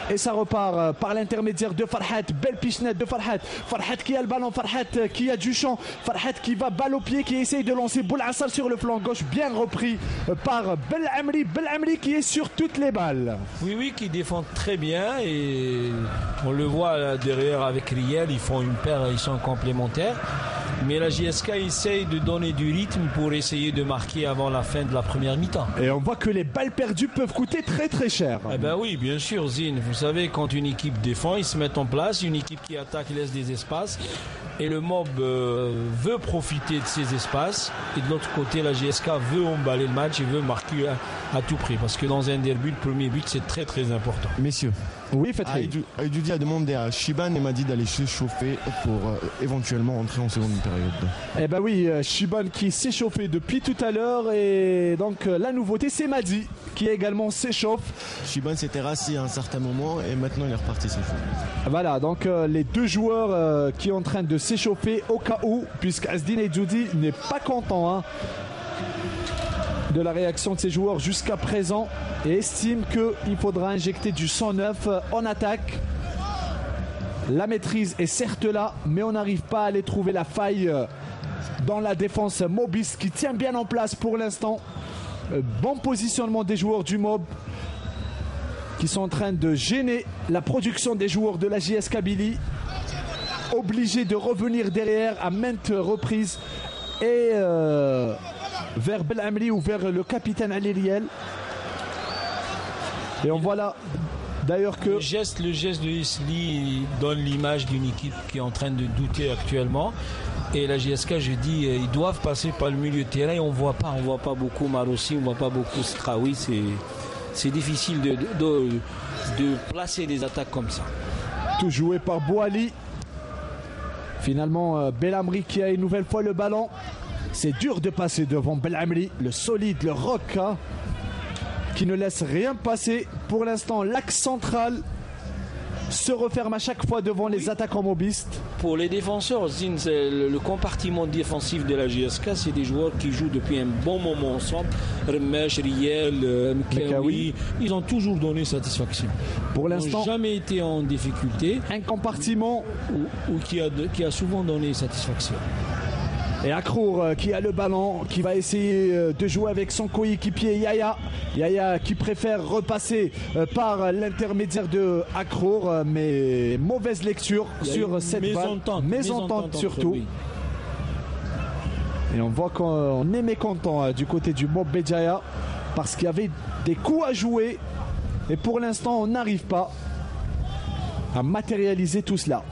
Et ça repart par l'intermédiaire de Farhat. Belle pichenette de Farhat. Farhat qui a le ballon. Farhat qui a du champ. Farhat qui va balle au pied, qui essaye de lancer Boulassal sur le flanc gauche. Bien repris par Belamri. Belamri qui est sur toutes les balles. Oui, qui défend très bien. Et on le voit là, derrière avec Riel. Ils font une paire, ils sont complémentaires. Mais la JSK essaye de donner du rythme pour essayer de marquer avant la fin de la première mi-temps. Et on voit que les balles perdues peuvent coûter très très cher. Eh ben oui, bien sûr, Zine. Vous savez, quand une équipe défend, ils se mettent en place. Une équipe qui attaque laisse des espaces. Et le MOB veut profiter de ces espaces. Et de l'autre côté, la JSK veut emballer le match et veut marquer à tout prix. Parce que dans un derby, le premier but, c'est très très important. Messieurs, oui, Fatri. Aïdoudi a demandé à Shiban et m'a dit d'aller se chauffer pour éventuellement entrer en seconde période. Eh ben oui, Shiban qui s'est chauffé depuis tout à l'heure. Et donc la nouveauté, c'est Madi qui également s'échauffe. Shiban s'était rassis à un certain moment et maintenant il est reparti s'échauffer. Voilà, donc les deux joueurs qui sont en train de s'échauffer au cas où, puisque Asdin Aïdoudi n'est pas content de la réaction de ces joueurs jusqu'à présent et estime qu'il faudra injecter du sang neuf en attaque. La maîtrise est certes là, mais on n'arrive pas à aller trouver la faille dans la défense mobiste qui tient bien en place pour l'instant. Bon positionnement des joueurs du MOB qui sont en train de gêner la production des joueurs de la JS Kabylie, obligés de revenir derrière à maintes reprises et vers Belamri ou vers le capitaine Ali Riel. Et on voit là d'ailleurs que le geste de Isli donne l'image d'une équipe qui est en train de douter actuellement. Et la JSK, je dis, ils doivent passer par le milieu de terrain. Et on voit pas beaucoup Marossi, on voit pas beaucoup Straoui. C'est difficile de placer des attaques comme ça. Tout joué par Bouali. Finalement, Belamri qui a une nouvelle fois le ballon. C'est dur de passer devant Belamri, le solide, le rock, qui ne laisse rien passer. Pour l'instant, l'axe central se referme à chaque fois devant les attaquants mobistes. Pour les défenseurs, Zin, le compartiment défensif de la JSK, c'est des joueurs qui jouent depuis un bon moment ensemble. Remesh, Riel, Mkawi, ils ont toujours donné satisfaction. Pour l'instant, ils n'ont jamais été en difficulté. Un compartiment ou qui a souvent donné satisfaction. Et Akrour qui a le ballon, qui va essayer de jouer avec son coéquipier Yaya. Yaya qui préfère repasser par l'intermédiaire de Akrour, mais mauvaise lecture sur cette balle. Mésentente surtout. Lui. Et on voit qu'on est mécontent du côté du Mob Béjaïa parce qu'il y avait des coups à jouer. Et pour l'instant, on n'arrive pas à matérialiser tout cela.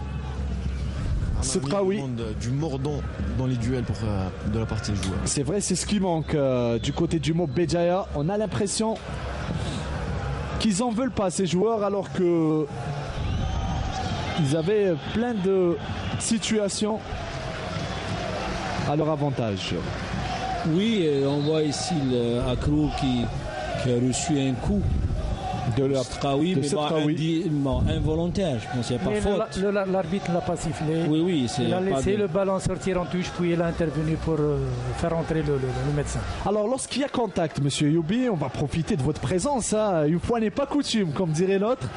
Setraoui du mordant dans les duels de la partie joueur. C'est vrai, c'est ce qui manque du côté du Mob Béjaïa. On a l'impression qu'ils en veulent pas ces joueurs alors que ils avaient plein de situations à leur avantage. Oui, on voit ici Akrour qui a reçu un coup de Straoui, mais involontaire, je pense qu'il n'y a pas faute. L'arbitre ne l'a pas sifflé. Oui, il a laissé le ballon sortir en touche, puis il a intervenu pour faire entrer le médecin. Alors, lorsqu'il y a contact, monsieur Youbi, on va profiter de votre présence. Une fois n'est pas coutume, comme dirait l'autre.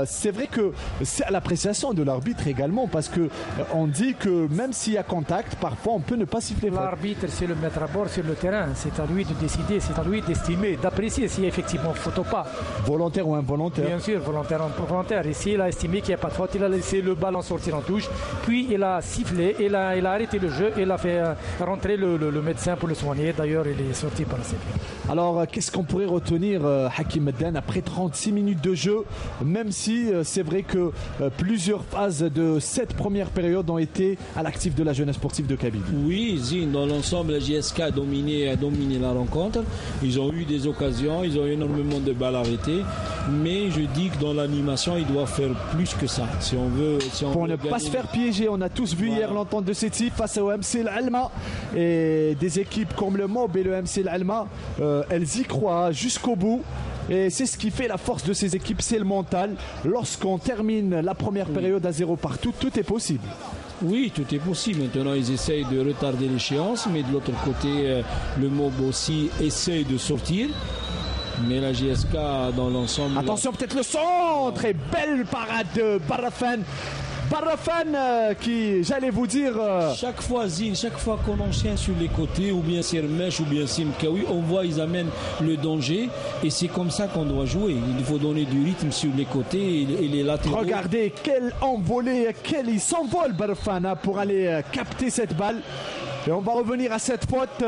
C'est vrai que c'est à l'appréciation de l'arbitre également, parce que on dit que même s'il y a contact, parfois on peut ne pas siffler. L'arbitre, c'est le maître à bord sur le terrain. C'est à lui de décider, c'est à lui d'estimer, d'apprécier s'il y a effectivement faute ou pas. Volontaire ou involontaire? Bien sûr, volontaire ou involontaire. Ici, il a estimé qu'il n'y a pas de faute. Il a laissé le ballon sortir en touche. Puis, il a sifflé. Il a arrêté le jeu. Il a fait rentrer le médecin pour le soigner. D'ailleurs, il est sorti par la série. Alors, qu'est-ce qu'on pourrait retenir, Hakim Medden, après 36 minutes de jeu, même si c'est vrai que plusieurs phases de cette première période ont été à l'actif de la jeunesse sportive de Kabylie? Oui, Zine, dans l'ensemble, la JSK a dominé la rencontre. Ils ont eu des occasions, ils ont eu énormément de balles arrêtées. Mais je dis que dans l'animation, ils doivent faire plus que ça. Si on veut, pour ne pas se faire piéger, on a tous vu hier l'entente de Sétif face au MC Al-Alma. Et des équipes comme le MOB et le MC Al-Alma, elles y croient jusqu'au bout. Et c'est ce qui fait la force de ces équipes, c'est le mental. Lorsqu'on termine la première période à 0 partout, tout est possible. Oui, tout est possible. Maintenant, ils essayent de retarder l'échéance, mais de l'autre côté, le MOB aussi essaye de sortir. Mais la JSK, dans l'ensemble... Attention, peut-être le centre et belle parade de Barrafan. Barrafan qui, j'allais vous dire... Chaque fois, Zine, chaque fois qu'on enchaîne sur les côtés, ou bien Sermesh, ou bien Simkawi, on voit ils amènent le danger. Et c'est comme ça qu'on doit jouer. Il faut donner du rythme sur les côtés et les latéraux. Regardez, quel envolé, il s'envole Barrafan pour aller capter cette balle. Et on va revenir à cette faute,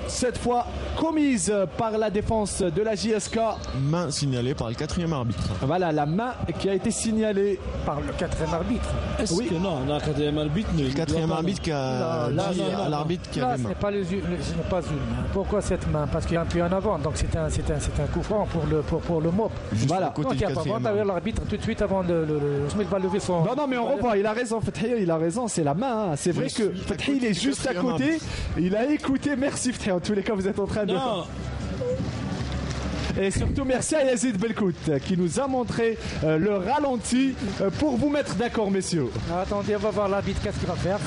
cette fois commise par la défense de la JSK. Main signalée par le 4e arbitre. Voilà, la main qui a été signalée par le 4e arbitre. Est-ce que non, le 4e arbitre... Le 4e arbitre qui a dit à l'arbitre qu'il y avait main. Ce n'est pas une main. Pourquoi cette main? Parce qu'il y a un pied en avant. Donc c'est un coup franc pour le MOB. Voilà. Donc il n'y a pas vraiment l'arbitre tout de suite avant il va lever son... Non, mais on revoit, il a raison. Fethi, il a raison, c'est la main. C'est vrai que Fethi, il est juste à côté. Il a écouté, merci Fethi. En tous les cas, vous êtes en train de... Non. Et surtout merci à Yazid Belkout qui nous a montré le ralenti pour vous mettre d'accord, messieurs. Attendez, on va voir l'arbitre, qu'est-ce qu'il va faire.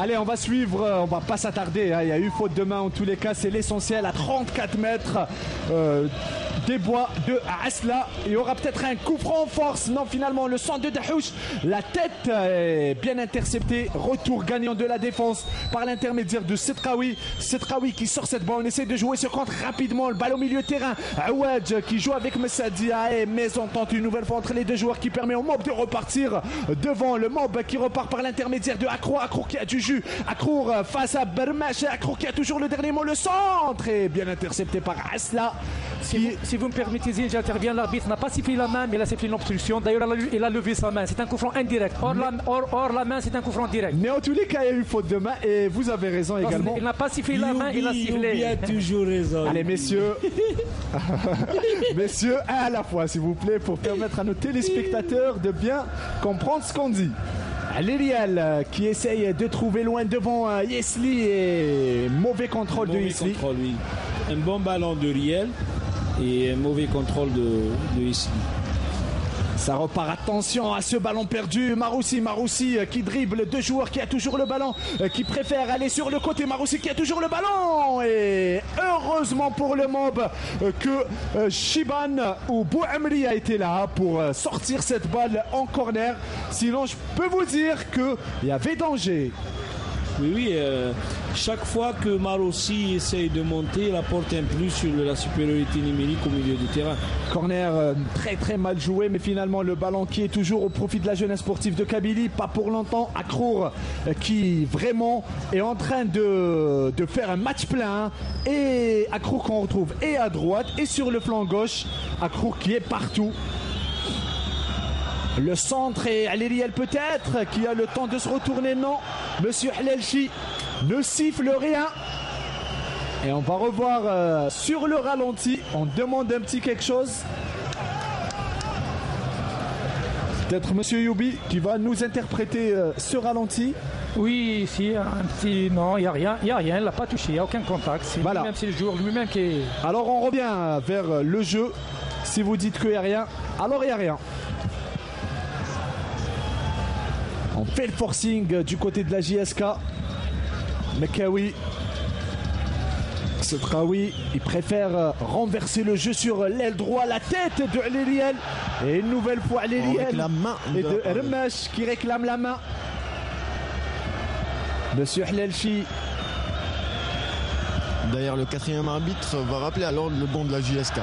Allez, on va suivre, on va pas s'attarder, hein. Il y a eu faute de main en tous les cas, c'est l'essentiel à 34 mètres des bois de Asla. Il y aura peut-être un coup franc en force. Non, finalement, le centre de Dahouch, la tête est bien interceptée. Retour gagnant de la défense par l'intermédiaire de Setraoui. Setraoui qui sort cette balle, on essaie de jouer ce contre rapidement. Le ballon au milieu de terrain. Aouadj qui joue avec Messadia et mésentente une nouvelle fois entre les deux joueurs qui permet au MOB de repartir devant. Le MOB qui repart par l'intermédiaire de Akrour. Akrour qui a du jus. Akrour face à Bermache. Akrour qui a toujours le dernier mot. Le centre est bien intercepté par Asla. Si vous me permettez, j'interviens. L'arbitre n'a pas sifflé la main, mais il a sifflé une obstruction. D'ailleurs, il a levé sa main. C'est un coup franc indirect. Or la main, c'est un coup franc direct. Mais en tous les cas, il y a eu faute de main et vous avez raison également. Il n'a pas sifflé la main, il a sifflé. Il a toujours raison. Allez, messieurs. Messieurs, un à la fois, s'il vous plaît, pour permettre à nos téléspectateurs de bien comprendre ce qu'on dit. L'Erial qui essaye de trouver loin devant Yesli et mauvais contrôle de Yesli. Oui. Un bon ballon de Riel et un mauvais contrôle de Yesli. Ça repart, attention à ce ballon perdu. Maroussi qui dribble deux joueurs, qui a toujours le ballon, qui préfère aller sur le côté. Maroussi qui a toujours le ballon. Et heureusement pour le MOB que Shiban ou Bouamri a été là pour sortir cette balle en corner. Sinon, je peux vous dire qu'il y avait danger. Oui, chaque fois que Marossi essaye de monter, il apporte un plus sur la supériorité numérique au milieu du terrain. Corner très très mal joué, mais finalement le ballon qui est toujours au profit de la jeunesse sportive de Kabylie, pas pour longtemps. Akrour qui vraiment est en train de faire un match plein. Et Akrour qu'on retrouve et à droite et sur le flanc gauche. Akrour qui est partout. Le centre et Alériel peut-être qui a le temps de se retourner. Non, Monsieur Hlalchi ne siffle rien. Et on va revoir sur le ralenti. On demande un petit quelque chose. Peut-être Monsieur Youbi qui va nous interpréter ce ralenti. Oui, ici, un petit... Non, il n'y a rien, il ne l'a pas touché, il n'y a aucun contact. C'est voilà. Lui-même, c'est le joueur lui-même qui est... Alors on revient vers le jeu. Si vous dites qu'il n'y a rien, alors il n'y a rien. On fait le forcing du côté de la JSK. Mekawi. Setraoui, il préfère renverser le jeu sur l'aile droite, la tête de Alériel. Et une nouvelle fois Alériel et de Remash qui réclame la main. Monsieur Hlalchi. D'ailleurs, le 4e arbitre va rappeler alors le banc de la JSK.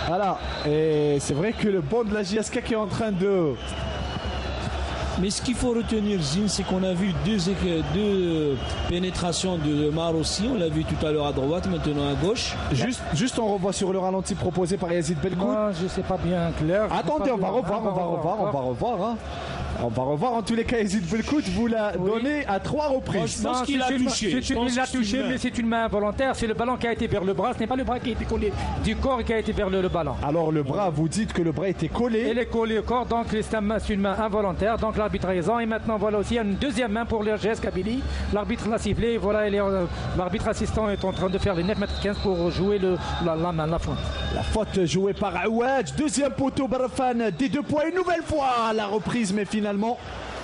Voilà, et c'est vrai que le banc de la JSK qui est en train de... Mais ce qu'il faut retenir, Zine, c'est qu'on a vu deux pénétrations de Mar aussi. On l'a vu tout à l'heure à droite, maintenant à gauche. Juste on revoit sur le ralenti proposé par Yazid Belkout. Moi, je sais pas bien clair. Attendez, on va revoir. Hein. On va revoir. En tous les cas, Yazid Belkout vous l'a donné à 3 reprises. Je pense qu'il a touché. Il l'a touché, mais c'est une main involontaire. C'est le ballon qui a été vers le bras. Ce n'est pas le bras qui a été collé du corps qui a été vers le ballon. Alors le bras, vous dites que le bras était collé. Il est collé au corps, donc c'est une main involontaire. Donc l'arbitre a raison. Et maintenant, voilà aussi une deuxième main pour l'RGS Kabylie. L'arbitre l'a sifflé. Voilà, l'arbitre assistant est en train de faire les 9,15 m pour jouer la main, la faute. La faute jouée par Aouadj. Deuxième poteau, Barafan des 2 points. Une nouvelle fois la reprise, mais finalement,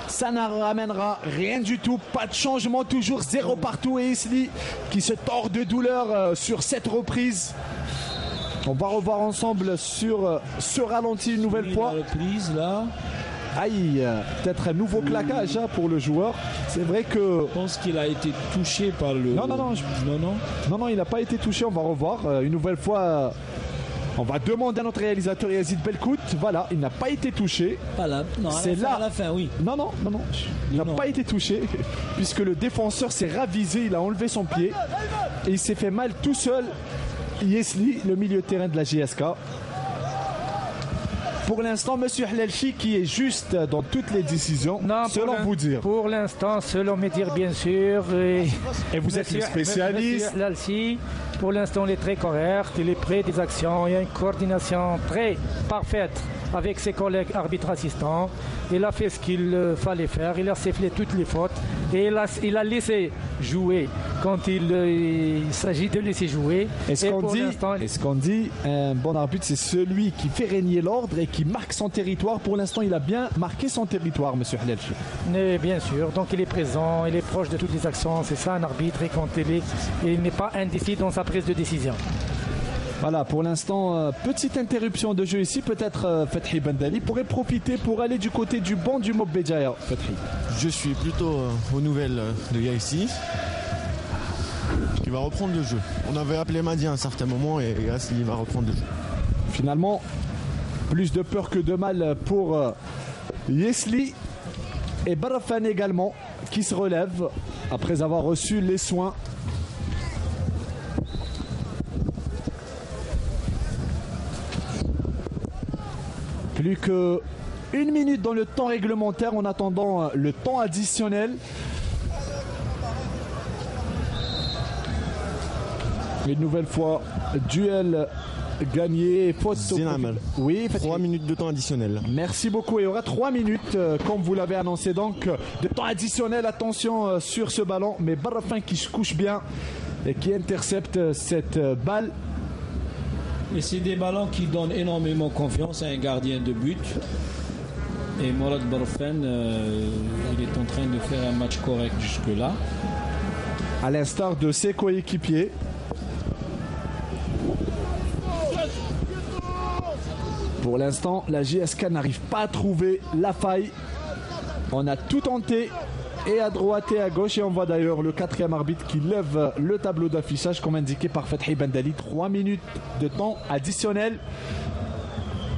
ça ne ramènera rien du tout. Pas de changement, toujours 0 partout. Et Isli qui se tord de douleur sur cette reprise. On va revoir ensemble sur ce ralenti une nouvelle fois. La reprise là. Aïe, peut-être un nouveau claquage pour le joueur. C'est vrai que... Je pense qu'il a été touché par le... Non, il n'a pas été touché. On va revoir une nouvelle fois. On va demander à notre réalisateur Yazid Belkout. Voilà, il n'a pas été touché. Voilà, non, c'est là. À la fin, oui. Non, il n'a pas été touché puisque le défenseur s'est ravisé. Il a enlevé son pied et il s'est fait mal tout seul. Yesli, le milieu de terrain de la JSK. Pour l'instant, monsieur Hlalchi qui est juste dans toutes les décisions, selon vous dire. Pour l'instant, selon me dire bien sûr. Et vous êtes le spécialiste. Monsieur Hlalchi, pour l'instant, il est très correct, il est prêt des actions, il y a une coordination très parfaite avec ses collègues arbitres assistants. Il a fait ce qu'il fallait faire, il a sifflé toutes les fautes et il a laissé jouer quand il s'agit de laisser jouer. Et ce qu'on dit, un bon arbitre, c'est celui qui fait régner l'ordre et qui marque son territoire. Pour l'instant, il a bien marqué son territoire, monsieur Hlalchi. Mais bien sûr, donc il est présent, il est proche de toutes les actions, c'est ça un arbitre, et quand il n'est pas indécis dans sa prise de décision. Voilà, pour l'instant, petite interruption de jeu ici. Peut-être Fethi Bendali pourrait profiter pour aller du côté du banc du Mob Béjaïa. Fethi. Je suis plutôt aux nouvelles de Yaissi, qui va reprendre le jeu. On avait appelé Madi à un certain moment et Yaissi va reprendre le jeu. Finalement, plus de peur que de mal pour Yesli et Barafan également, qui se relève après avoir reçu les soins. Plus que 1 minute dans le temps réglementaire en attendant le temps additionnel. Une nouvelle fois, duel gagné. Faute oui, 3 minutes de temps additionnel. Merci beaucoup. Il y aura 3 minutes, comme vous l'avez annoncé, donc de temps additionnel. Attention sur ce ballon, mais Barafin qui se couche bien et qui intercepte cette balle. Et c'est des ballons qui donnent énormément confiance à un gardien de but. Et Morad Barafan, il est en train de faire un match correct jusque-là. À l'instar de ses coéquipiers. Pour l'instant, la JSK n'arrive pas à trouver la faille. On a tout tenté, et à droite et à gauche, et on voit d'ailleurs le 4e arbitre qui lève le tableau d'affichage comme indiqué par Fethi Bendali. 3 minutes de temps additionnel.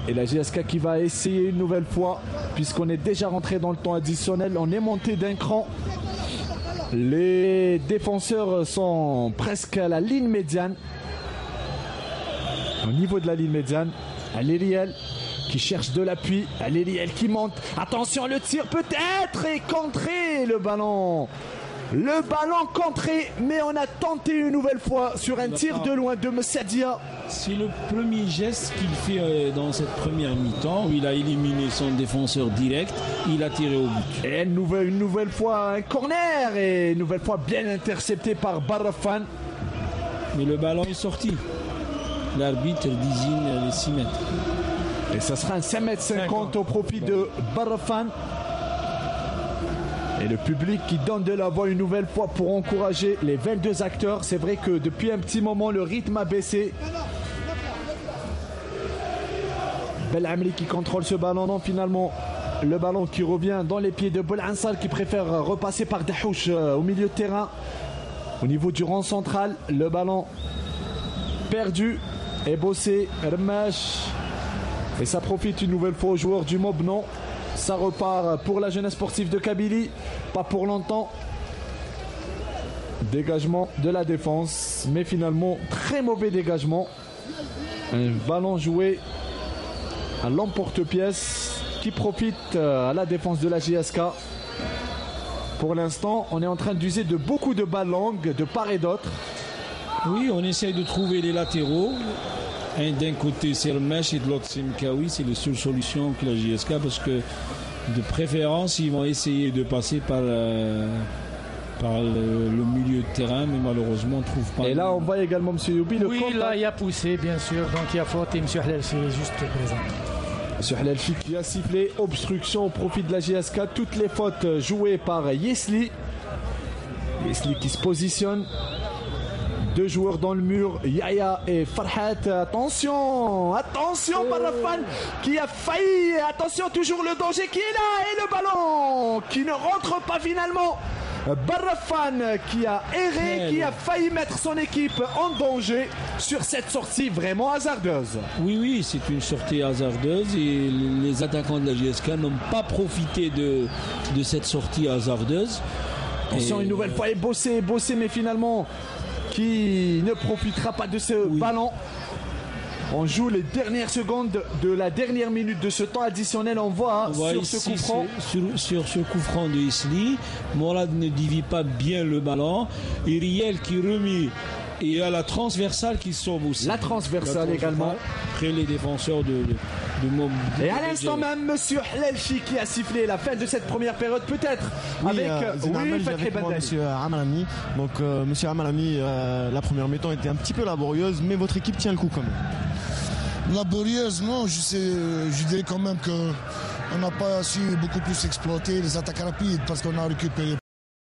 Et la JSK qui va essayer une nouvelle fois, puisqu'on est déjà rentré dans le temps additionnel. On est monté d'un cran. Les défenseurs sont presque à la ligne médiane. Au niveau de la ligne médiane, Alériel qui cherche de l'appui, Alériel qui monte, attention le tir peut-être, et contré le ballon contré, mais on a tenté une nouvelle fois sur un tir de loin de Messadia. C'est le premier geste qu'il fait dans cette première mi-temps où il a éliminé son défenseur direct, il a tiré au but. Et une nouvelle fois un corner, et une nouvelle fois bien intercepté par Barafan. Mais le ballon est sorti. L'arbitre désigne les 6 mètres. Et ça sera un 5,50 m au profit de Barafan. Et le public qui donne de la voix une nouvelle fois pour encourager les 22 acteurs. C'est vrai que depuis un petit moment, le rythme a baissé. Belamri qui contrôle ce ballon. Non, finalement, le ballon qui revient dans les pieds de Bolansal qui préfère repasser par Dahouch au milieu de terrain. Au niveau du rang central, le ballon perdu. Et Bossé, Remash. Et ça profite une nouvelle fois aux joueurs du Mob. Non, ça repart pour la jeunesse sportive de Kabylie. Pas pour longtemps. Dégagement de la défense. Mais finalement, très mauvais dégagement. Un ballon joué à l'emporte-pièce qui profite à la défense de la JSK. Pour l'instant, on est en train d'user de beaucoup de balles longues de part et d'autre. Oui, on essaye de trouver les latéraux. D'un côté c'est le Mesh et de l'autre c'est Mkawi. C'est la seule solution que la JSK, parce que de préférence ils vont essayer de passer par le milieu de terrain, mais malheureusement on ne trouve pas. Et là on voit également M. Youbi le Oui, contact. là il y a poussé bien sûr, donc il y a faute et M. Hlalchi est juste présent. M. Hlalchi qui a sifflé obstruction au profit de la JSK. Toutes les fautes jouées par Yesli. Yesli qui se positionne. Deux joueurs dans le mur, Yaya et Farhat. Attention, attention, Barrafan qui a failli. Attention, toujours le danger qui est là. Et le ballon qui ne rentre pas finalement. Barrafan qui a erré, qui a failli mettre son équipe en danger sur cette sortie vraiment hasardeuse. Oui, c'est une sortie hasardeuse et les attaquants de la JSK n'ont pas profité de cette sortie hasardeuse. Attention, une nouvelle fois, et Bossé, mais finalement qui ne profitera pas de ce ballon. On joue les dernières secondes de la dernière minute de ce temps additionnel. On voit sur ce coup franc. Sur ce coup franc de Isli, Morad ne divise pas bien le ballon. Et Riel qui remet. Et il y a la transversale qui sauve aussi. La transversale également. Après les défenseurs de Mob. Et à l'instant même, M. Hlalchi qui a sifflé la fin de cette première période, peut-être avec Monsieur Amalami. Donc Monsieur Amalami, la première mi-temps était un petit peu laborieuse, mais votre équipe tient le coup quand même. Laborieuse, non, je dirais quand même qu'on n'a pas su beaucoup plus exploiter les attaques rapides parce qu'on a récupéré